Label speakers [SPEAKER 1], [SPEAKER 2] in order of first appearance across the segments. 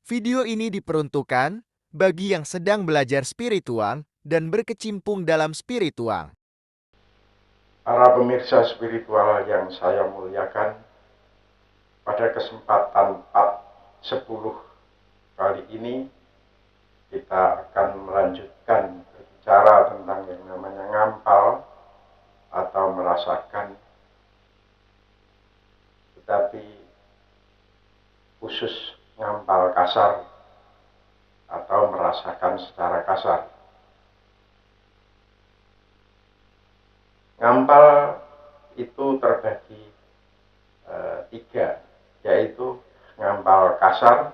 [SPEAKER 1] Video ini diperuntukkan bagi yang sedang belajar spiritual dan berkecimpung dalam spiritual.
[SPEAKER 2] Para pemirsa spiritual yang saya muliakan, pada kesempatan 10 kali ini kita akan melanjutkan berbicara tentang yang namanya ngampal atau merasakan, tetapi khusus ngampal kasar atau merasakan secara kasar. Ngampal itu terbagi tiga, yaitu ngampal kasar,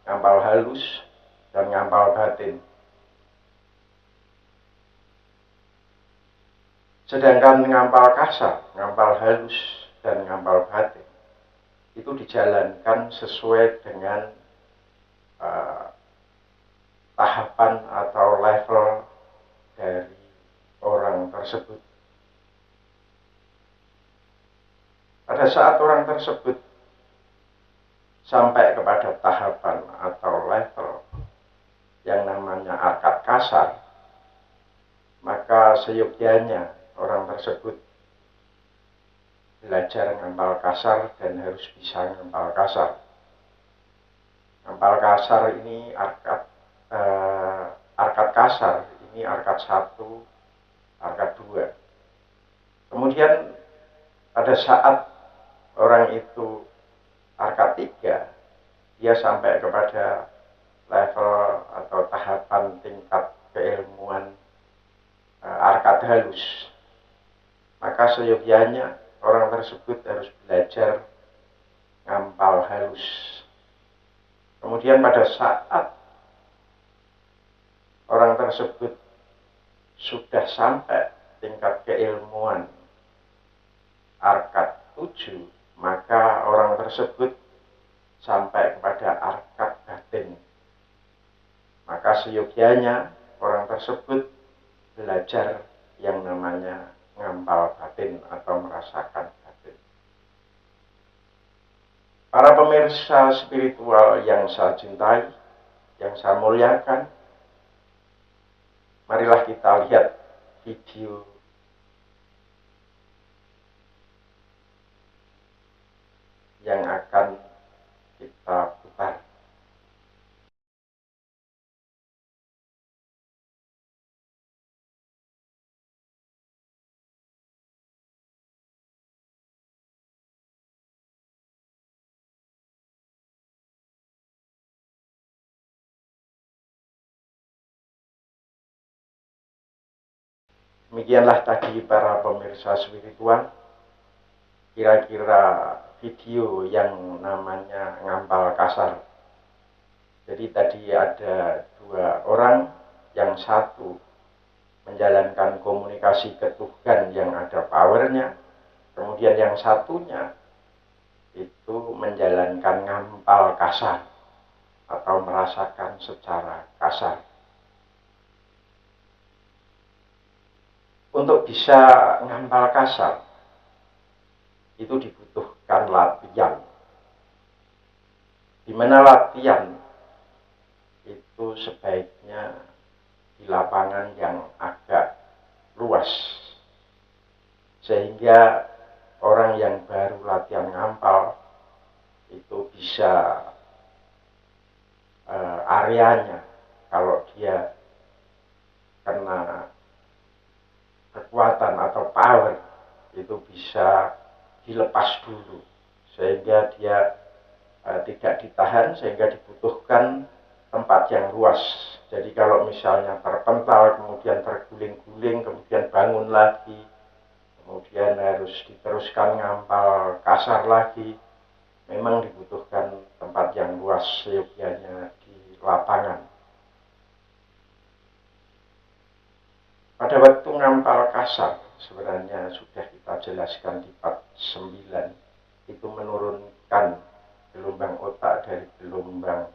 [SPEAKER 2] ngampal halus, dan ngampal batin. Sedangkan ngampal kasar, ngampal halus, dan ngampal batin itu dijalankan sesuai dengan tahapan atau level dari orang tersebut. Pada saat orang tersebut sampai kepada tahapan atau level yang namanya akad kasar, maka seyogyanya orang tersebut belajar ngampal kasar dan harus bisa ngampal kasar. Ngampal kasar ini arkad kasar ini arkad 1, arkad 2. Kemudian pada saat orang itu arkad 3, dia sampai kepada level atau tahapan tingkat keilmuan arkad halus. Maka seyogyanya orang tersebut harus belajar ngampal halus. Kemudian pada saat orang tersebut sudah sampai tingkat keilmuan arkad 7, maka orang tersebut sampai kepada arkad batin. Maka seyogyanya orang tersebut belajar yang namanya ngampal batin atau merasakan batin. Para pemirsa spiritual yang saya cintai, yang saya muliakan, marilah kita lihat video yang akan kita putar. Demikianlah tadi para pemirsa spiritual, kira-kira video yang namanya ngampal kasar. Jadi tadi ada 2 orang, yang satu menjalankan komunikasi ke Tuhan yang ada powernya, kemudian yang satunya itu menjalankan ngampal kasar atau merasakan secara kasar. Untuk bisa ngampal kasar itu dibutuhkan latihan. Di mana latihan itu sebaiknya di lapangan yang agak luas, sehingga orang yang baru latihan ngampal itu bisa areanya, kalau dia kena kekuatan atau power, itu bisa dilepas dulu sehingga dia tidak ditahan, sehingga dibutuhkan tempat yang luas. Jadi kalau misalnya terpental, kemudian terguling-guling, kemudian bangun lagi, kemudian harus diteruskan ngampal kasar lagi, memang dibutuhkan tempat yang luas, seyogyanya di lapangan. Pada waktu ngampal kasar, sebenarnya sudah kita jelaskan di part 9, itu menurunkan gelombang otak dari gelombang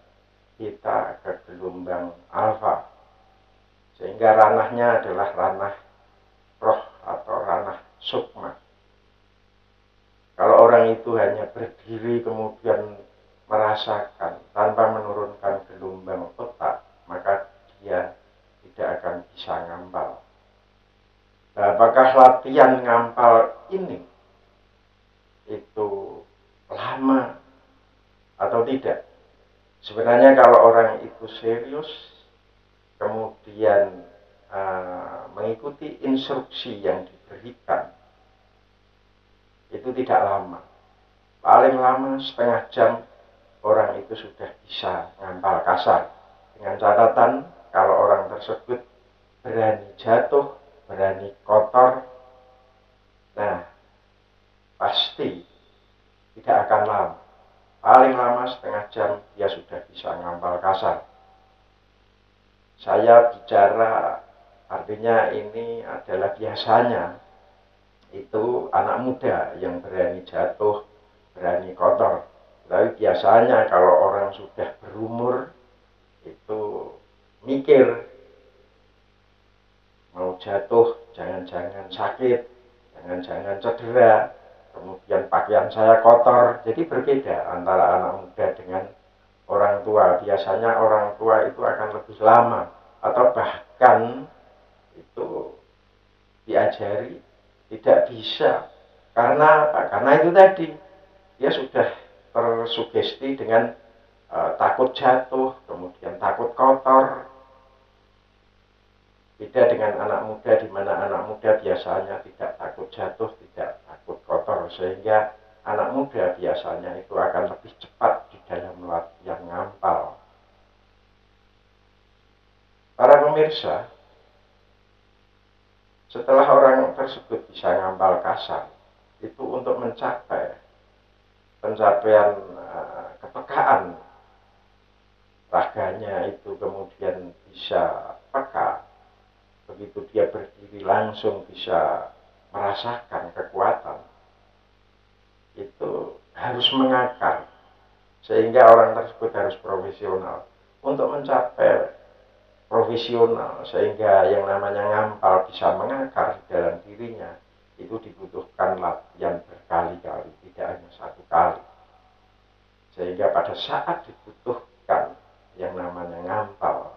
[SPEAKER 2] beta ke gelombang alfa, sehingga ranahnya adalah ranah roh atau ranah sukma. Kalau orang itu hanya berdiri kemudian merasakan tanpa menurunkan bisa ngampal. Nah, apakah latihan ngampal ini itu lama atau tidak? Sebenarnya kalau orang itu serius, kemudian mengikuti instruksi yang diberikan, itu tidak lama. Paling lama setengah jam orang itu sudah bisa ngampal kasar. Dengan catatan kalau orang tersebut berani jatuh, berani kotor, nah pasti tidak akan lama. Paling lama setengah jam dia sudah bisa ngampal kasar. Saya bicara artinya ini adalah biasanya itu anak muda yang berani jatuh, berani kotor. Tapi biasanya kalau orang sudah berumur itu mikir mau jatuh jangan-jangan sakit, jangan-jangan cedera, kemudian pakaian saya kotor. Jadi berbeda antara anak muda dengan orang tua. Biasanya orang tua itu akan lebih lama atau bahkan itu diajari tidak bisa. Karena apa? Karena itu tadi dia sudah tersugesti dengan takut jatuh, kemudian takut kotor. Beda dengan anak muda, di mana anak muda biasanya tidak takut jatuh, tidak takut kotor, sehingga anak muda biasanya itu akan lebih cepat di dalam latihan ngampal. Para pemirsa, setelah orang tersebut bisa ngampal kasar, itu untuk mencapai pencapaian kepekaan raganya itu kemudian bisa peka. Begitu dia berdiri langsung bisa merasakan kekuatan, itu harus mengakar, sehingga orang tersebut harus profesional. Untuk mencapai profesional sehingga yang namanya ngampal bisa mengakar di dalam dirinya, itu dibutuhkan latihan berkali-kali, tidak hanya satu kali. Sehingga pada saat dibutuhkan yang namanya ngampal,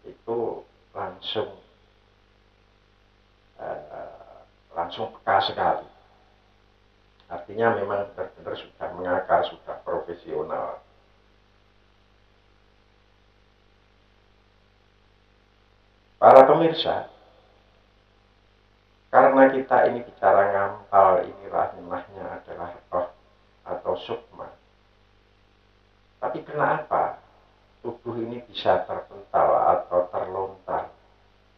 [SPEAKER 2] itu langsung peka sekali. Artinya memang benar-benar sudah mengakar, sudah profesional. Para pemirsa, karena kita ini bicara ngampal, ini rahimahnya adalah roh atau sukma. Tapi kenapa tubuh ini bisa terpental atau terlontar,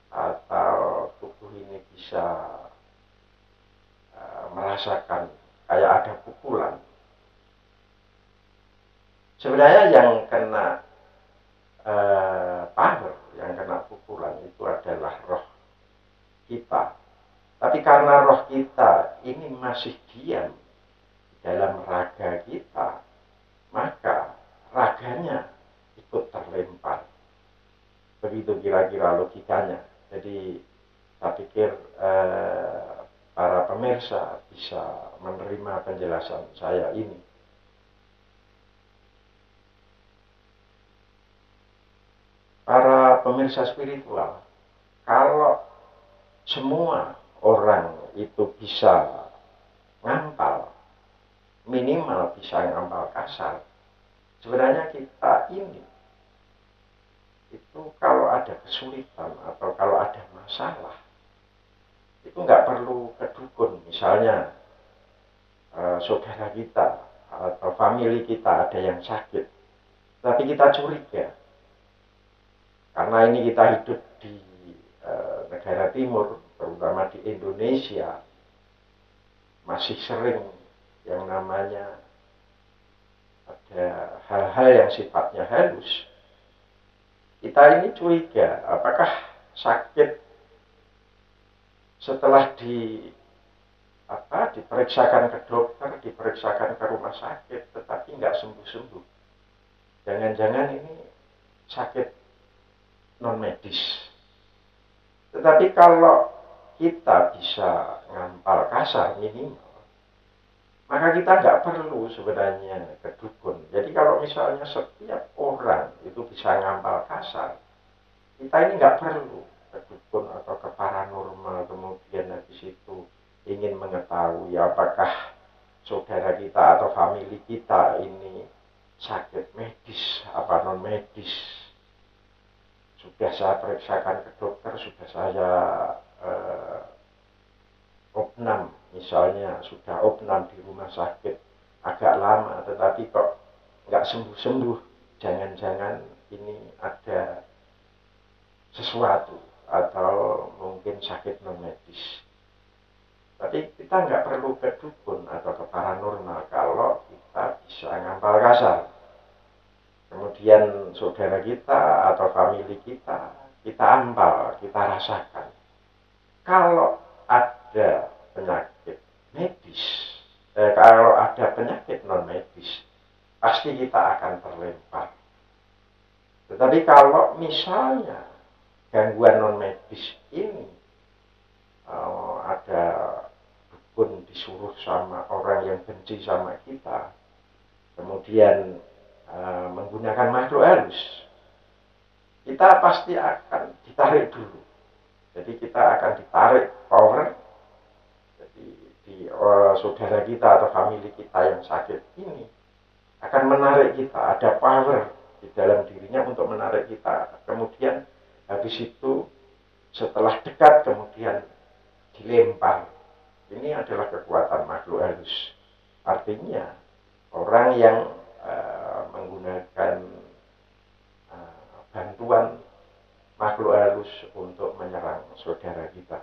[SPEAKER 2] atau tubuh ini bisa merasakan kayak ada pukulan? Sebenarnya yang kena power, yang kena pukulan itu adalah roh kita. Tapi karena roh kita ini masih diam dalam raga kita, maka raganya ikut terlempar. Begitu kira-kira logikanya. Jadi saya pikir para pemirsa bisa menerima penjelasan saya ini. Para pemirsa spiritual, kalau semua orang itu bisa ngampal, minimal bisa ngampal kasar, sebenarnya kita ini itu kalau ada kesulitan atau kalau ada masalah, itu nggak perlu ke dukun. Misalnya saudara kita atau famili kita ada yang sakit, tapi kita curiga karena ini kita hidup di negara timur, terutama di Indonesia, masih sering yang namanya ada hal-hal yang sifatnya halus. Kita ini curiga, apakah sakit setelah diperiksakan ke dokter, diperiksakan ke rumah sakit, tetapi nggak sembuh-sembuh. Jangan-jangan ini sakit non medis. Tetapi kalau kita bisa ngampal kasar minimal, maka kita nggak perlu sebenarnya ke dukun. Jadi kalau misalnya setiap orang itu bisa ngampal kasar, kita ini nggak perlu ke dukun atau ke paranormal, kemudian habis itu ingin mengetahui apakah saudara kita atau famili kita ini sakit medis apa non medis, sudah saya periksakan ke dokter, sudah saya eh, opnam, misalnya sudah opnam di rumah sakit agak lama tetapi kok nggak sembuh-sembuh, jangan-jangan ini ada sesuatu atau mungkin sakit non medis. Tapi kita nggak perlu ke dukun atau ke paranormal kalau kita bisa ngampal kasar. Kemudian saudara kita atau famili kita ampal, kita rasakan. Kalau ada penyakit medis, kalau ada penyakit non medis, pasti kita akan terlempar. Tetapi kalau misalnya gangguan non medis ini ada dukun disuruh sama orang yang benci sama kita, kemudian menggunakan makhluk halus, kita pasti akan ditarik dulu. Jadi kita akan ditarik power. Jadi saudara kita atau famili kita yang sakit ini akan menarik kita, ada power di dalam dirinya untuk menarik kita. Kemudian habis itu setelah dekat kemudian dilempar. Ini adalah kekuatan makhluk halus. Artinya orang yang menggunakan bantuan makhluk halus untuk menyerang saudara kita.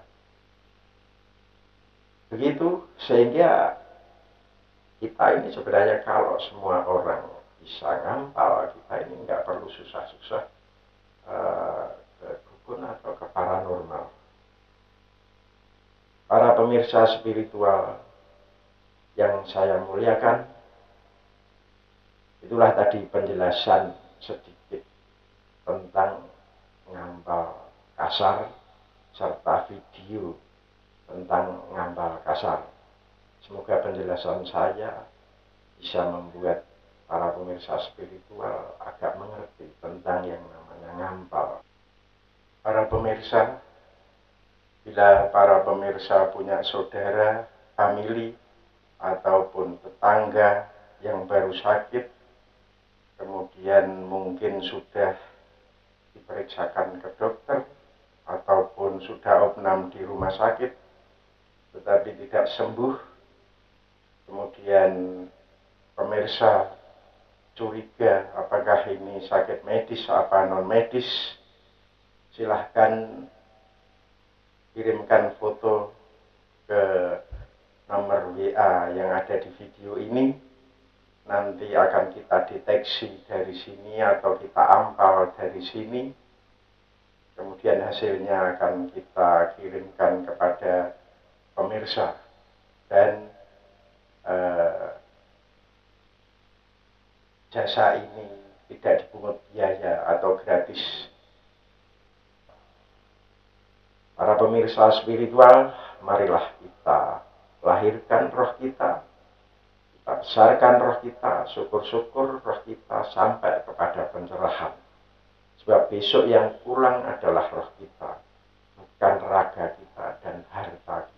[SPEAKER 2] Begitu sehingga kita ini sebenarnya kalau semua orang bisa ngampal, kita ini nggak perlu susah-susah ke dukun atau ke paranormal. Para pemirsa spiritual yang saya muliakan, itulah tadi penjelasan sedikit tentang ngampal kasar serta video tentang ngampal kasar. Semoga penjelasan saya bisa membuat para pemirsa spiritual agak mengerti tentang yang namanya ngampal. Para pemirsa, bila para pemirsa punya saudara, famili, ataupun tetangga yang baru sakit, kemudian mungkin sudah diperiksakan ke dokter, ataupun sudah opnam di rumah sakit, tetapi tidak sembuh, kemudian pemirsa curiga apakah ini sakit medis apa non medis, silahkan kirimkan foto ke nomor WA yang ada di video ini. Nanti akan kita deteksi dari sini atau kita ampal dari sini. Kemudian hasilnya akan kita kirimkan kepada pemirsa. Dan jasa ini tidak dipungut biaya atau gratis. Para pemirsa spiritual, marilah kita lahirkan roh kita besarkan roh kita, syukur-syukur roh kita sampai kepada pencerahan. Sebab besok yang pulang adalah roh kita, bukan raga kita dan harta kita.